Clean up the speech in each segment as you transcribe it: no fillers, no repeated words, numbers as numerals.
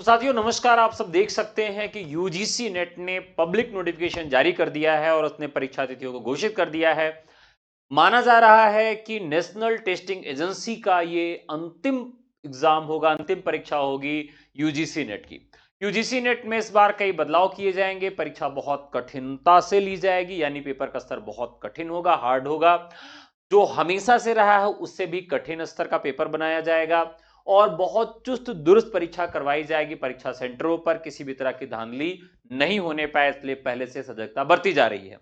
तो साथियों नमस्कार। आप सब देख सकते हैं कि यूजीसी नेट ने पब्लिक नोटिफिकेशन जारी कर दिया है और उसने परीक्षा तिथियों को घोषित कर दिया है। माना जा रहा है कि नेशनल टेस्टिंग एजेंसी का ये अंतिम एग्जाम होगा, अंतिम परीक्षा होगी यूजीसी नेट की। यूजीसी नेट में इस बार कई बदलाव किए जाएंगे, परीक्षा बहुत कठिनता से ली जाएगी, यानी पेपर का स्तर बहुत कठिन होगा, हार्ड होगा। जो हमेशा से रहा है उससे भी कठिन स्तर का पेपर बनाया जाएगा और बहुत चुस्त दुरुस्त परीक्षा करवाई जाएगी। परीक्षा सेंटरों पर किसी भी तरह की धांधली नहीं होने पाए, इसलिए पहले से सजगता बरती जा रही है।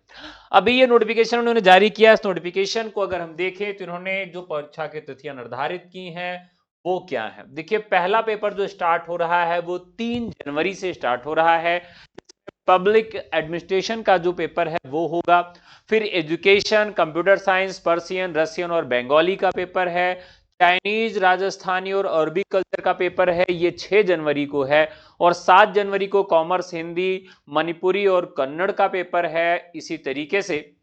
अभी ये नोटिफिकेशन उन्होंने जारी किया। इस नोटिफिकेशन को अगर हम देखें तो इन्होंने जो परीक्षा की तिथियां निर्धारित की हैं वो क्या है। देखिए, पहला पेपर जो स्टार्ट हो रहा है वो 3 जनवरी से स्टार्ट हो रहा है। पब्लिक एडमिनिस्ट्रेशन का जो पेपर है वो होगा। फिर education, computer science, Persian, Russian और बंगाली का पेपर है। चाइनीज, राजस्थानी और अरबी कल्चर का पेपर है, ये 6 जनवरी को है। और 7 जनवरी को कॉमर्स, हिंदी, मणिपुरी और कन्नड़ का पेपर है। इसी तरीके से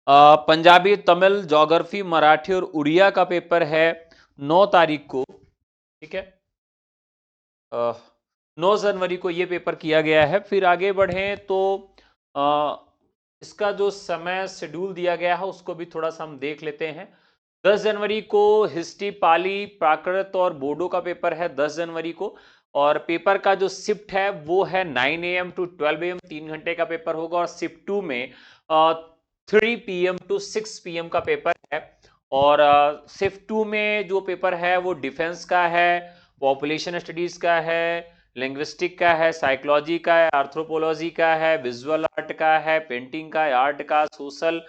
पंजाबी, तमिल, ज्योग्राफी, मराठी और उड़िया का पेपर है 9 तारीख को। ठीक है, 9 जनवरी को ये पेपर किया गया है। फिर आगे बढ़ें तो इसका जो समय शेड्यूल दिया गया है उसको भी थोड़ा सा हम देख लेते हैं। 10 जनवरी को हिस्ट्री, पाली, प्राकृत और बोडो का पेपर है 10 जनवरी को। और पेपर का जो शिफ्ट है वो है 9 AM टू 12 AM, 3 घंटे का पेपर होगा। और शिफ्ट 2 में 3 PM टू 6 PM का पेपर है। और शिफ्ट 2 में जो पेपर है वो डिफेंस का है, पॉपुलेशन स्टडीज का है, लिंग्विस्टिक का है, साइकोलॉजी का है, एंथ्रोपोलॉजी का है, विजुअल आर्ट का है, पेंटिंग का है, आर्ट का, सोशल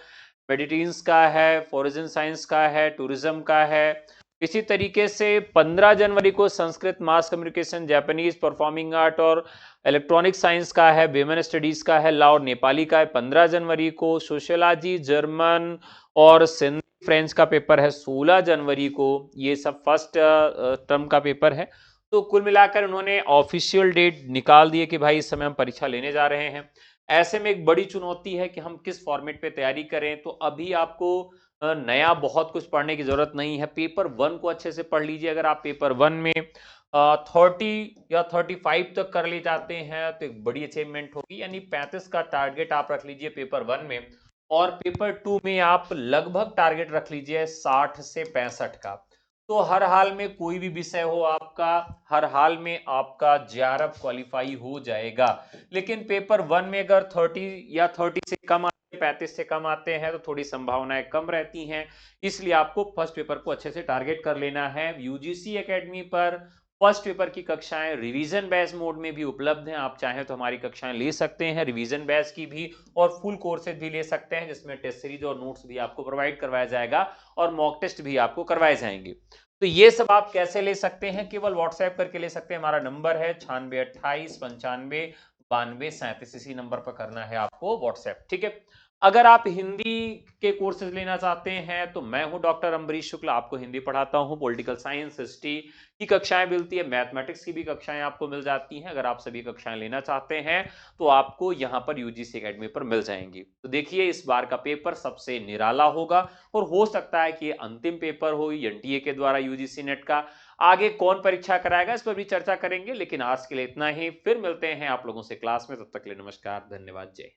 मेडिटिन्स का है, फॉरेन साइंस का है, टूरिज्म का है। इसी तरीके से 15 जनवरी को Sanskrit, mass communication, Japanese, performing art और इलेक्ट्रॉनिक साइंस का है, विमेन स्टडीज का है, लॉ और नेपाली का है। 15 जनवरी को सोशियोलॉजी, जर्मन और सिंधी, फ्रेंच का पेपर है 16 जनवरी को। ये सब फर्स्ट टर्म का पेपर है। तो कुल मिलाकर उन्होंने ऑफिशियल डेट निकाल दी है कि भाई इस समय हम परीक्षा लेने जा रहे हैं। ऐसे में एक बड़ी चुनौती है कि हम किस फॉर्मेट पे तैयारी करें। तो अभी आपको नया बहुत कुछ पढ़ने की जरूरत नहीं है। पेपर 1 को अच्छे से पढ़ लीजिए। अगर आप पेपर 1 में 30 या 35 तक कर ले जाते हैं तो एक बड़ी अचीवमेंट होगी, यानी 35 का टारगेट आप रख लीजिए पेपर 1 में। और पेपर 2 में आप लगभग टारगेट रख लीजिए 60 से 65 का। तो हर हाल में कोई भी विषय हो आपका, हर हाल में आपका JRF क्वालिफाई हो जाएगा। लेकिन पेपर 1 में अगर 30 या 30 से कम आते हैं, 35 से कम आते हैं तो थोड़ी संभावनाएं कम रहती हैं। इसलिए आपको फर्स्ट पेपर को अच्छे से टारगेट कर लेना है। यूजीसी एकेडमी पर फर्स्ट पेपर की कक्षाएं रिवीजन बैच मोड में भी उपलब्ध हैं। आप चाहें तो हमारी कक्षाएं ले सकते हैं, रिवीजन बैच की भी और फुल कोर्सेज भी ले सकते हैं, जिसमें टेस्ट सीरीज और नोट्स भी आपको प्रोवाइड करवाया जाएगा और मॉक टेस्ट भी आपको करवाए जाएंगे। तो ये सब आप कैसे ले सकते हैं? केवल व्हाट्सएप करके ले सकते हैं। हमारा नंबर है 9628959237। इसी नंबर पर करना है आपको व्हाट्सएप। ठीक है। अगर आप हिंदी के कोर्सेज लेना चाहते हैं तो मैं हूं डॉक्टर अम्बरीश शुक्ला, आपको हिंदी पढ़ाता हूं। पॉलिटिकल साइंस, हिस्ट्री की कक्षाएं मिलती है, मैथमेटिक्स की भी कक्षाएं आपको मिल जाती हैं। अगर आप सभी कक्षाएं लेना चाहते हैं तो आपको यहां पर यूजीसी एकेडमी पर मिल जाएंगी। तो देखिए, इस बार का पेपर सबसे निराला होगा और हो सकता है कि ये अंतिम पेपर हो एनटीए के द्वारा यूजीसी नेट का। आगे कौन परीक्षा कराएगा इस पर भी चर्चा करेंगे, लेकिन आज के लिए इतना ही। फिर मिलते हैं आप लोगों से क्लास में। तब तक के लिए नमस्कार, धन्यवाद, जय।